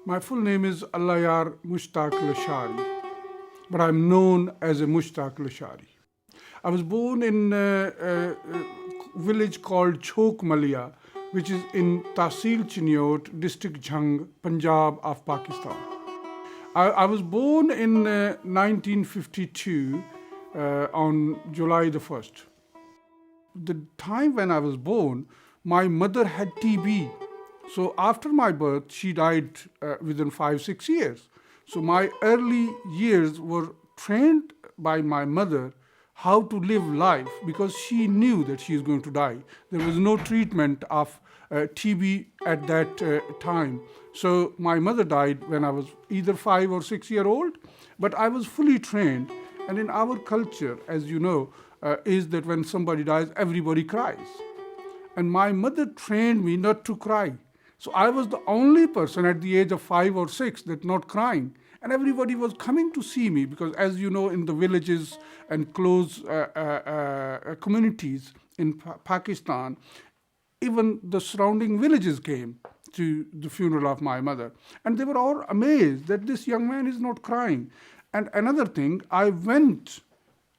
My full name is Allayar Mushtaq Lasharie, but I'm known as a Mushtaq Lasharie. I was born in a village called Chok Malia, which is in Tahsil Chiniot, district Jhang, Punjab of Pakistan. I was born in 1952 on July the 1st. The time when I was born, my mother had TB. So after my birth, she died within 5-6 years. So my early years were trained by my mother how to live life because she knew that she is going to die. There was no treatment of TB at that time. So my mother died when I was either 5 or 6 years old, but I was fully trained. And in our culture, as you know, is that when somebody dies, everybody cries. And my mother trained me not to cry. So I was the only person at the age of 5 or 6 that not crying. And everybody was coming to see me because, as you know, in the villages and close communities in Pakistan, even the surrounding villages came to the funeral of my mother. And they were all amazed that this young man is not crying. And another thing, I went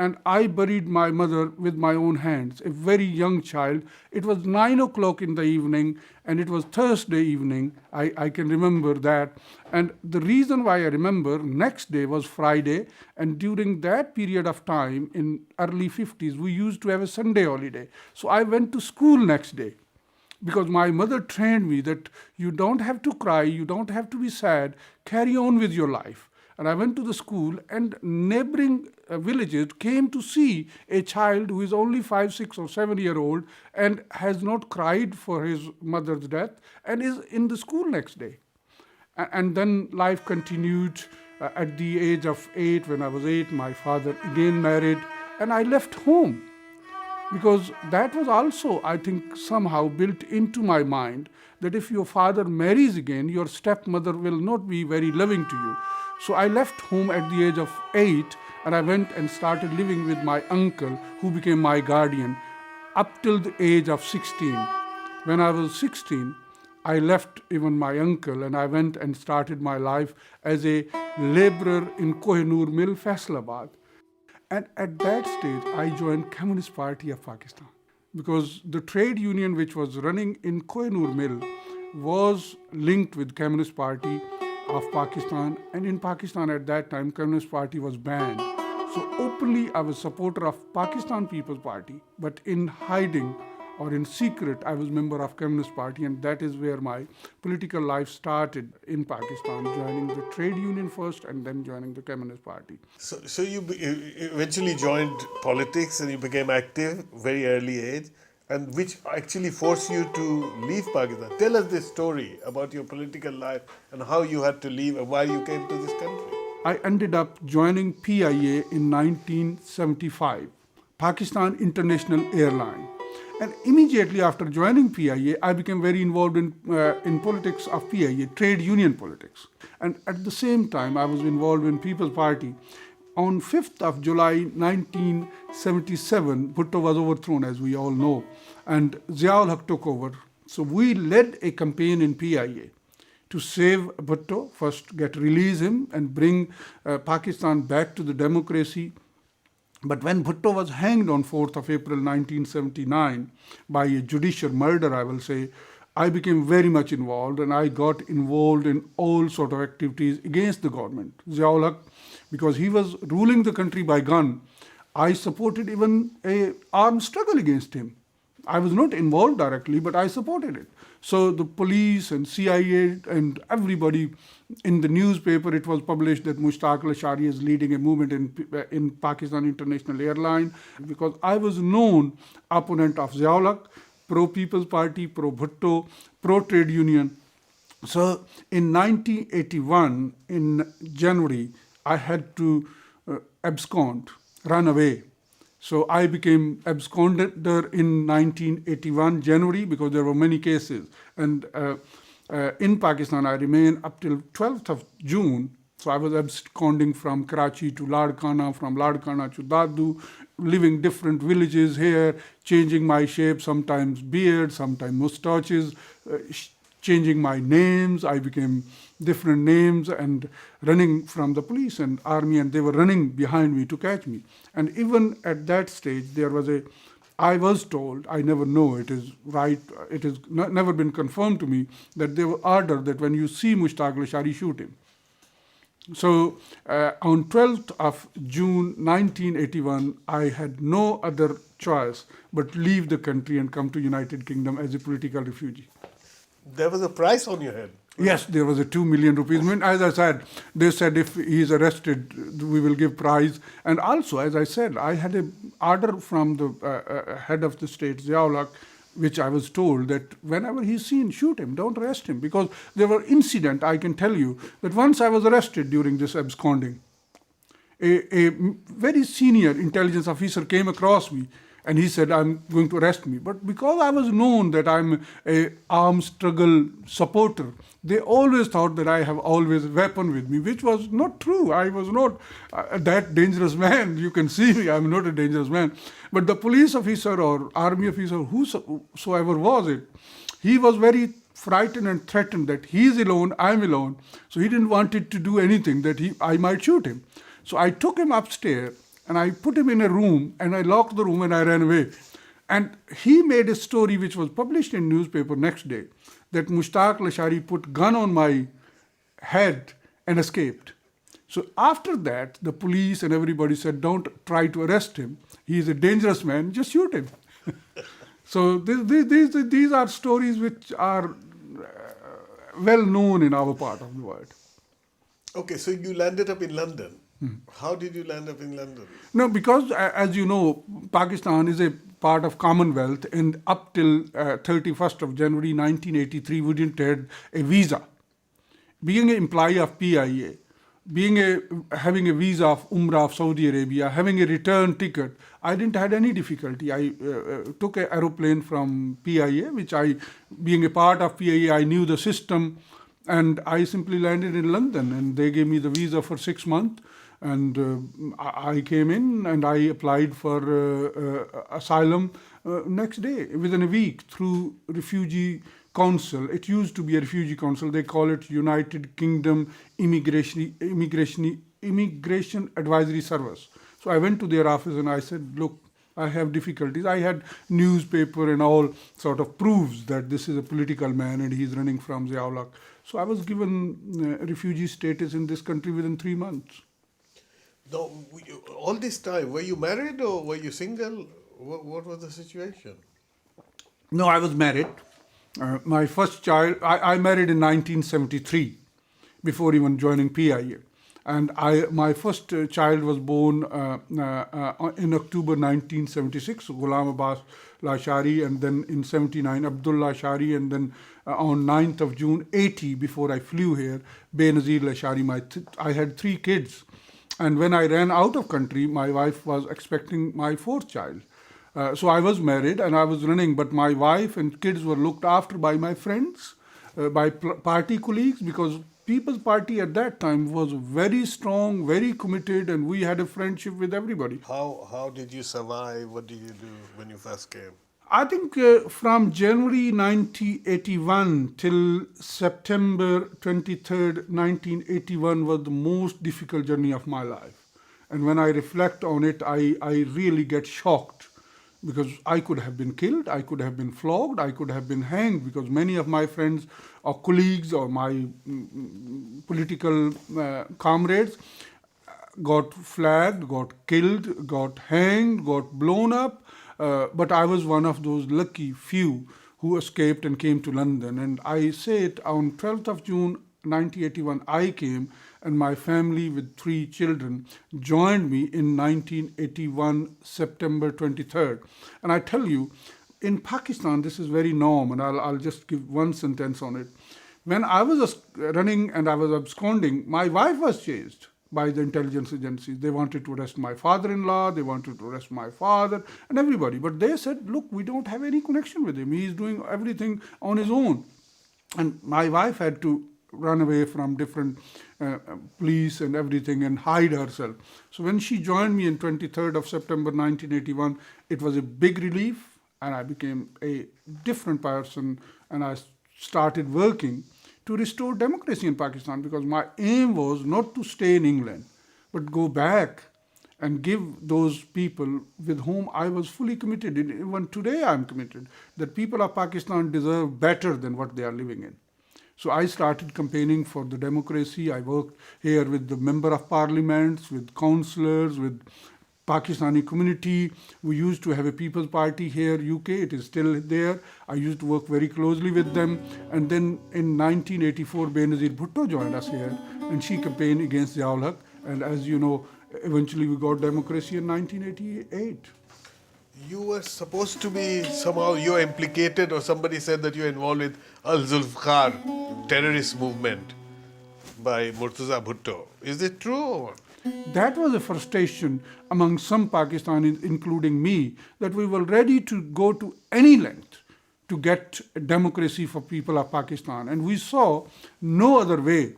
and I buried my mother with my own hands, a very young child. It was 9 o'clock in the evening, and it was Thursday evening. I can remember that. And the reason why I remember, next day was Friday, and during that period of time, in early 50s, we used to have a Sunday holiday. So I went to school next day, because my mother trained me that you don't have to cry, you don't have to be sad, carry on with your life. And I went to the school, and neighboring villages came to see a child who is only 5, 6 or 7 years old and has not cried for his mother's death and is in the school next day. And then life continued. At the age of 8, when I was 8, my father again married, and I left home. Because that was also, I think, somehow built into my mind that if your father marries again, your stepmother will not be very loving to you. So I left home at the age of 8, and I went and started living with my uncle, who became my guardian, up till the age of 16. When I was 16, I left even my uncle, and I went and started my life as a laborer in Kohinoor Mill, Faisalabad. And at that stage, I joined Communist Party of Pakistan, because the trade union which was running in Kohinoor Mill was linked with Communist Party of Pakistan, and in Pakistan at that time, Communist Party was banned. So openly, I was a supporter of Pakistan People's Party, but in hiding or in secret, I was a member of Communist Party, and that is where my political life started in Pakistan, joining the trade union first and then joining the Communist Party. So you eventually joined politics and you became active very early age, and which actually forced you to leave Pakistan. Tell us this story about your political life and how you had to leave and why you came to this country. I ended up joining PIA in 1975, Pakistan International Airline. And immediately after joining PIA, I became very involved in politics of PIA, trade union politics. And at the same time, I was involved in People's Party. On 5th of July 1977, Bhutto was overthrown, as we all know, and Zia-ul-Haq took over. So we led a campaign in PIA to save Bhutto, first release him and bring Pakistan back to the democracy. But when Bhutto was hanged on 4th of April 1979 by a judicial murder, I will say, I became very much involved, and I got involved in all sort of activities against the government. Zia-ul-Haq, because he was ruling the country by gun, I supported even an armed struggle against him. I was not involved directly, but I supported it. So the police and CIA and everybody in the newspaper, it was published that Mushtaq Lasharie is leading a movement in Pakistan International Airline, because I was known opponent of Ziaul, pro-People's Party, pro-Bhutto, pro-trade union. So in 1981, in January, I had to abscond, run away. So I became absconder in 1981 January, because there were many cases. And in Pakistan, I remained up till 12th of June. So I was absconding from Karachi to Ladkhana, from Ladkhana to Dadu, living different villages here, changing my shape, sometimes beard, sometimes mustaches, changing my names. I became different names and running from the police and army, and they were running behind me to catch me. And even at that stage, I was told, I never know, it is right, it has never been confirmed to me, that they were ordered that when you see Mushtaq Lasharie, shoot him. So on 12th of June 1981, I had no other choice but leave the country and come to United Kingdom as a political refugee. There was a price on your head. Yes, there was a 2 million rupees. I mean, as I said, they said if he is arrested, we will give prize. And also, as I said, I had an order from the head of the state, Ziaul, which I was told that whenever he's seen, shoot him, don't arrest him. Because there were incidents, I can tell you, that once I was arrested during this absconding, a very senior intelligence officer came across me, and he said, I'm going to arrest me. But because I was known that I'm an armed struggle supporter, they always thought that I have always a weapon with me, which was not true. I was not that dangerous man. You can see me, I'm not a dangerous man. But the police officer or army officer, whosoever was it, he was very frightened and threatened that he's alone, I'm alone. So he didn't want it to do anything, that I might shoot him. So I took him upstairs, and I put him in a room, and I locked the room, and I ran away. And he made a story which was published in newspaper next day, that Mushtaq Lasharie put gun on my head and escaped. So after that, the police and everybody said, don't try to arrest him. He is a dangerous man, just shoot him. So these are stories which are well known in our part of the world. Okay, so you landed up in London. How did you land up in London? No, because as you know, Pakistan is a part of Commonwealth, and up till 31st of January 1983, we didn't have a visa. Being an employee of PIA, having a visa of Umrah of Saudi Arabia, having a return ticket, I didn't have any difficulty. I took an aeroplane from PIA, being a part of PIA, I knew the system, and I simply landed in London, and they gave me the visa for 6 months. And I came in and I applied for asylum next day, within a week, through Refugee Council. It used to be a Refugee Council. They call it United Kingdom Immigration Advisory Service. So I went to their office and I said, look, I have difficulties. I had newspaper and all sort of proves that this is a political man and he's running from Ziaul. So I was given refugee status in this country within 3 months. Now, all this time, were you married or were you single? What was the situation? No, I was married. My first child, I married in 1973, before even joining PIA. And my first child was born in October 1976, Ghulam Abbas Lasharie, and then in 79, Abdullah Lasharie, and then on 9th of June 80, before I flew here, Benazir Lasharie. I had 3 kids. And when I ran out of country, my wife was expecting my 4th child. So I was married and I was running, but my wife and kids were looked after by my friends, by party colleagues, because People's Party at that time was very strong, very committed, and we had a friendship with everybody. How did you survive? What did you do when you first came? I think from January 1981 till September 23rd, 1981 was the most difficult journey of my life. And when I reflect on it, I really get shocked, because I could have been killed, I could have been flogged, I could have been hanged, because many of my friends or colleagues or my political comrades got flagged, got killed, got hanged, got blown up. But I was one of those lucky few who escaped and came to London. And I say it, on 12th of June 1981, I came, and my family with 3 children joined me in 1981, September 23rd. And I tell you, in Pakistan, this is very norm, and I'll just give one sentence on it. When I was running and I was absconding, my wife was chased by the intelligence agencies. They wanted to arrest my father-in-law, they wanted to arrest my father, and everybody. But they said, look, we don't have any connection with him. He's doing everything on his own. And my wife had to run away from different police and everything and hide herself. So when she joined me in 23rd of September 1981, it was a big relief, and I became a different person, and I started working to restore democracy in Pakistan, because my aim was not to stay in England, but go back and give those people with whom I was fully committed. Even today I'm committed that people of Pakistan deserve better than what they are living in. So I started campaigning for the democracy. I worked here with the member of parliaments, with councillors, with Pakistani community. We used to have a People's Party here, UK. It is still there. I used to work very closely with them. And then in 1984, Benazir Bhutto joined us here, and she campaigned against Ziaul Haq. And as you know, eventually we got democracy in 1988. You were supposed to be somehow, you're implicated, or somebody said that you're involved with Al-Zulfikar terrorist movement by Murtaza Bhutto. Is it true or what? That was a frustration among some Pakistanis, including me, that we were ready to go to any length to get democracy for people of Pakistan. And we saw no other way.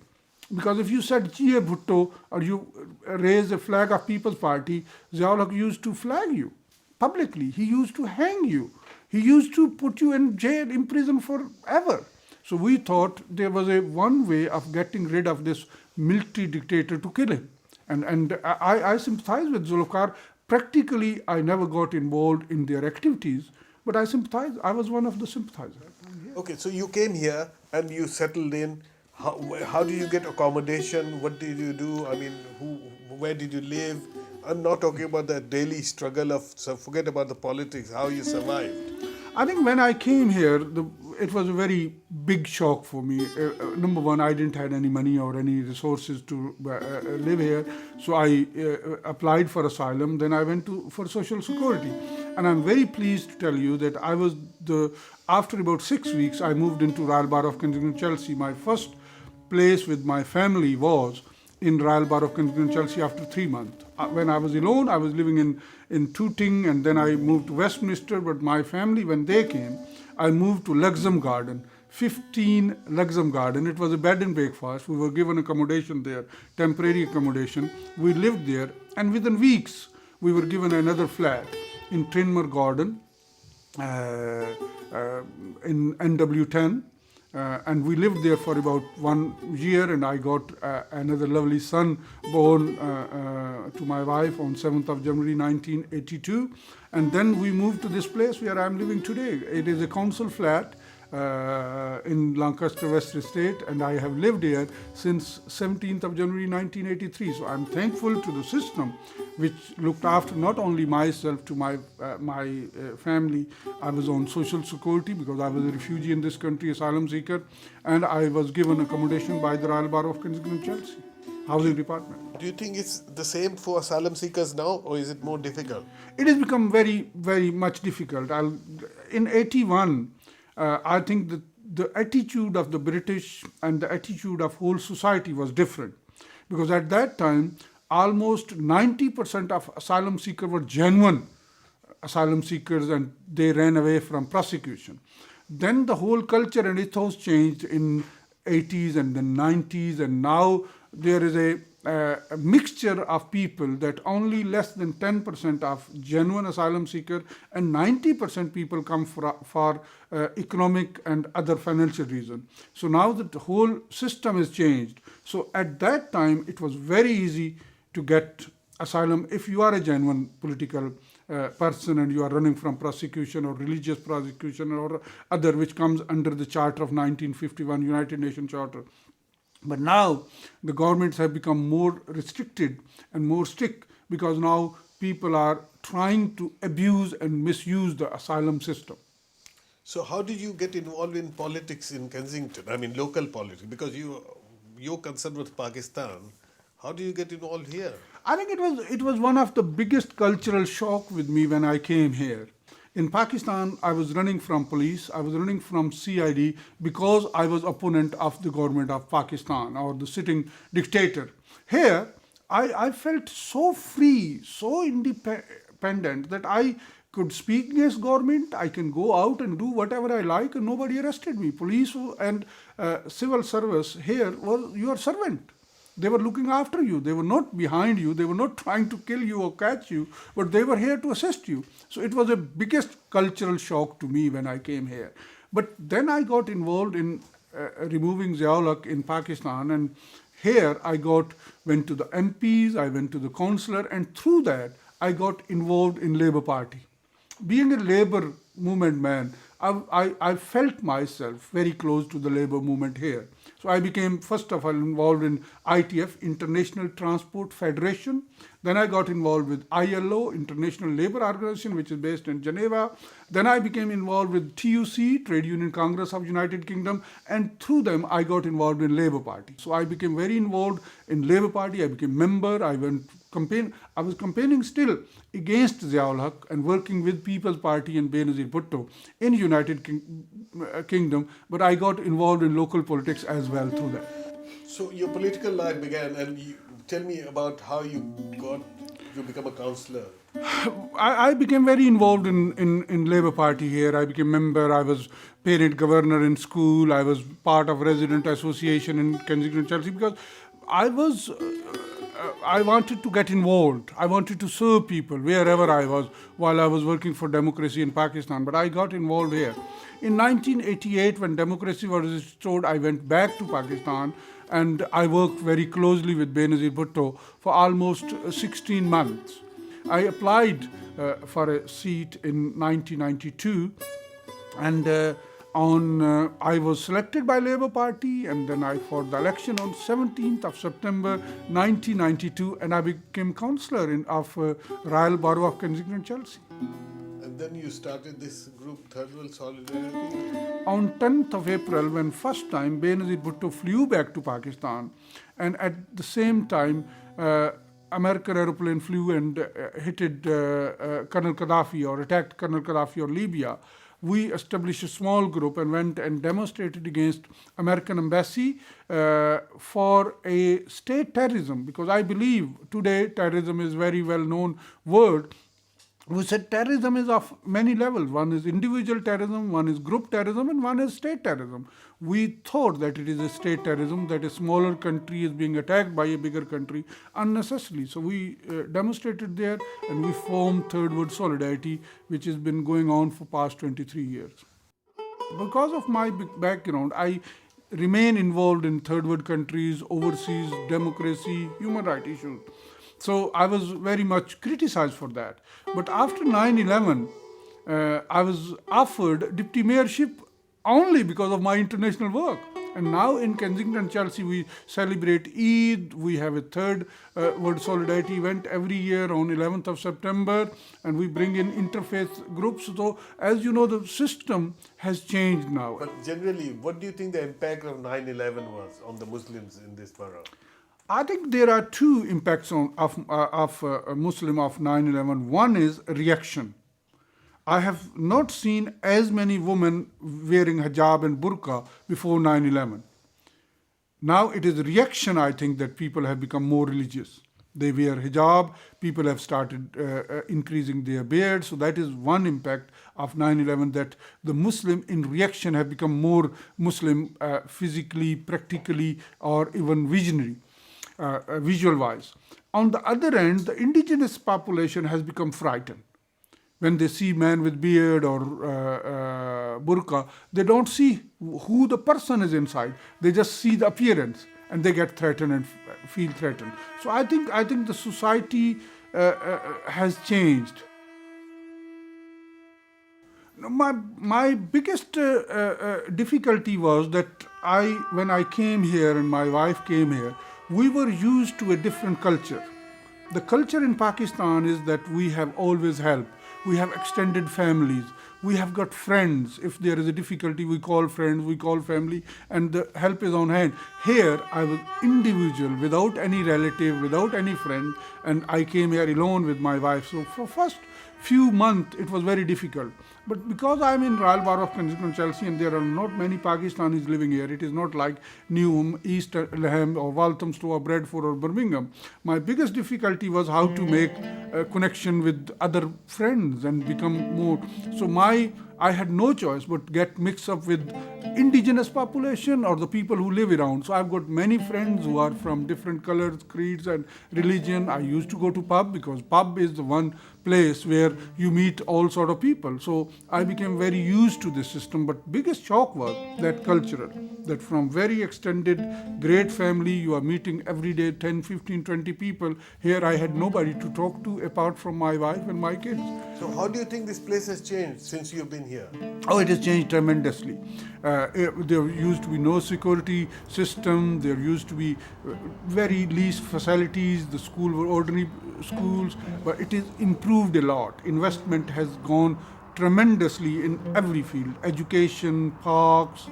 Because if you said G.A. Bhutto or you raise a flag of People's Party, Ziaul Haq used to flag you publicly. He used to hang you. He used to put you in jail, in prison forever. So we thought there was a one way of getting rid of this military dictator to kill him. And I sympathize with Zulfikar. Practically, I never got involved in their activities, but I sympathize. I was one of the sympathizers. Okay, so you came here and you settled in. How did you get accommodation? What did you do? I mean, where did you live? I'm not talking about the daily struggle of, so forget about the politics, how you survived. I think when I came here, it was a very big shock for me. Number one, I didn't have any money or any resources to live here, so I applied for asylum. Then I went for Social Security, and I'm very pleased to tell you that after about 6 weeks, I moved into Royal Borough of Kensington, Chelsea. My first place with my family was in Royal Borough of Kensington, Chelsea after 3 months. When I was alone, I was living in Tooting, and then I moved to Westminster. But my family, when they came, I moved to Luxem Garden, 15 Luxem Garden. It was a bed and breakfast. We were given accommodation there, temporary accommodation. We lived there, and within weeks, we were given another flat in Trinmer Garden in NW10. And we lived there for about 1 year, and I got another lovely son born to my wife on 7th of January 1982. And then we moved to this place where I'm living today. It is a council flat in Lancaster West Estate, and I have lived here since 17th of January 1983. So I'm thankful to the system which looked after not only myself, to my family. I was on Social Security because I was a refugee in this country, asylum seeker, and I was given accommodation by the Royal Borough of Kensington, Chelsea, Housing Department. Do you think it's the same for asylum seekers now, or is it more difficult? It has become very, very much difficult. In 81, I think that the attitude of the British and the attitude of whole society was different, because at that time almost 90% of asylum seekers were genuine asylum seekers, and they ran away from prosecution. Then the whole culture and ethos changed in 80s and then 90s, and now there is a mixture of people that only less than 10% of genuine asylum seeker and 90% people come for economic and other financial reasons. So now that the whole system has changed. So at that time, it was very easy to get asylum if you are a genuine political person and you are running from prosecution or religious prosecution or other, which comes under the Charter of 1951, United Nations Charter. But now the governments have become more restricted and more strict, because now people are trying to abuse and misuse the asylum system. So how did you get involved in politics in Kensington? I mean, local politics, because you're concerned with Pakistan. How do you get involved here? I think it was one of the biggest cultural shock with me when I came here. In Pakistan, I was running from police, I was running from CID because I was opponent of the government of Pakistan or the sitting dictator. Here, I felt so free, so independent that I could speak against government, I can go out and do whatever I like and nobody arrested me. Police and civil service here was your servant. They were looking after you. They were not behind you. They were not trying to kill you or catch you, but they were here to assist you. So it was the biggest cultural shock to me when I came here. But then I got involved in removing Ziaul in Pakistan, and here I went to the MPs, I went to the councillor, and through that I got involved in Labour Party. Being a Labour movement man, I felt myself very close to the Labour movement here. So I became, first of all, involved in ITF, International Transport Federation. Then I got involved with ILO, International Labour Organization, which is based in Geneva. Then I became involved with TUC, Trade Union Congress of United Kingdom, and through them I got involved in Labour Party. So I became very involved in Labour Party. I became member. I was campaigning still against Ziaul Haq and working with People's Party and Benazir Bhutto in United Kingdom, but I got involved in local politics as well through that. So your political life began, and tell me about how you become a councillor. I became very involved in Labour Party here. I became member. I was parent governor in school. I was part of resident association in Kensington, Chelsea, because I wanted to get involved. I wanted to serve people wherever I was while I was working for democracy in Pakistan. But I got involved here. In 1988, when democracy was restored, I went back to Pakistan and I worked very closely with Benazir Bhutto for almost 16 months. I applied for a seat in 1992 and I was selected by Labour Party, and then I fought the election on 17th of September 1992, and I became councillor of Royal Borough of Kensington, Chelsea. And then you started this group, Third World Solidarity? On 10th of April, when first time Benazir Bhutto flew back to Pakistan, and at the same time, American aeroplane flew and hit Colonel Gaddafi or attacked Colonel Gaddafi or Libya. We established a small group and went and demonstrated against American embassy for a state terrorism, because I believe today terrorism is very well known word. We said terrorism is of many levels. One is individual terrorism, one is group terrorism, and one is state terrorism. We thought that it is a state terrorism, that a smaller country is being attacked by a bigger country unnecessarily. So we demonstrated there, and we formed Third World Solidarity, which has been going on for past 23 years. Because of my background, I remain involved in third world countries, overseas democracy, human rights issues. So I was very much criticized for that. But after 9/11, I was offered deputy mayorship only because of my international work. And now in Kensington, Chelsea, we celebrate Eid. We have a Third World Solidarity event every year on 11th of September, and we bring in interfaith groups. So as you know, the system has changed now. But generally, what do you think the impact of 9/11 was on the Muslims in this borough? I think there are two impacts of a Muslim of 9/11. One is reaction. I have not seen as many women wearing hijab and burqa before 9/11. Now it is reaction, I think, that people have become more religious. They wear hijab, people have started increasing their beard. So that is one impact of 9/11, that the Muslim in reaction have become more Muslim physically, practically, or even visionary. Visual-wise. On the other end, the indigenous population has become frightened. When they see man with beard or burqa, they don't see who the person is inside. They just see the appearance, and they get threatened and feel threatened. So I think the society has changed. My biggest difficulty was that when I came here and my wife came here, we were used to a different culture. The culture in Pakistan is that we have always helped. We have extended families. We have got friends. If there is a difficulty, we call friends, we call family, and the help is on hand. Here, I was individual, without any relative, without any friend, and I came here alone with my wife. So for first few months, it was very difficult. But because I'm in Royal Borough of Kensington, Chelsea, and there are not many Pakistanis living here, it is not like Newham, East Laham, or Walthamstow, or Bradford, or Birmingham. My biggest difficulty was how to make a connection with other friends and become more. So I had no choice but get mixed up with indigenous population or the people who live around. So I've got many friends who are from different colors, creeds, and religion. I used to go to pub because pub is the one place where you meet all sort of people. So I became very used to this system. But biggest shock was that cultural, that from very extended, great family, you are meeting every day 10, 15, 20 people. Here I had nobody to talk to apart from my wife and my kids. So how do you think this place has changed since you've been here? Oh, it has changed tremendously. There used to be no security system. There used to be very least facilities. The school were ordinary schools, but it is improved a lot. Investment has gone tremendously in every field: education, parks,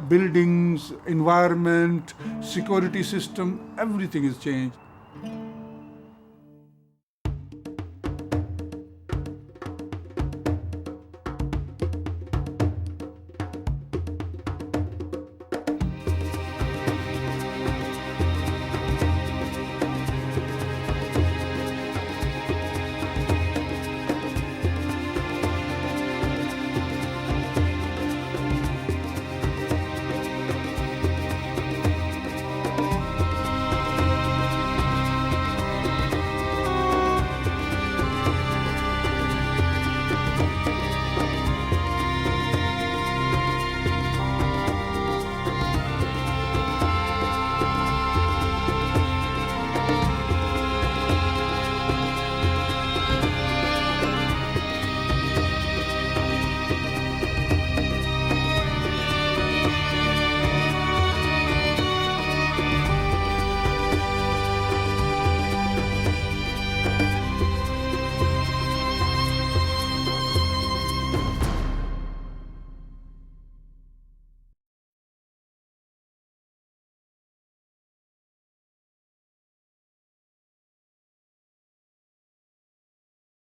buildings, environment, security system. Everything has changed.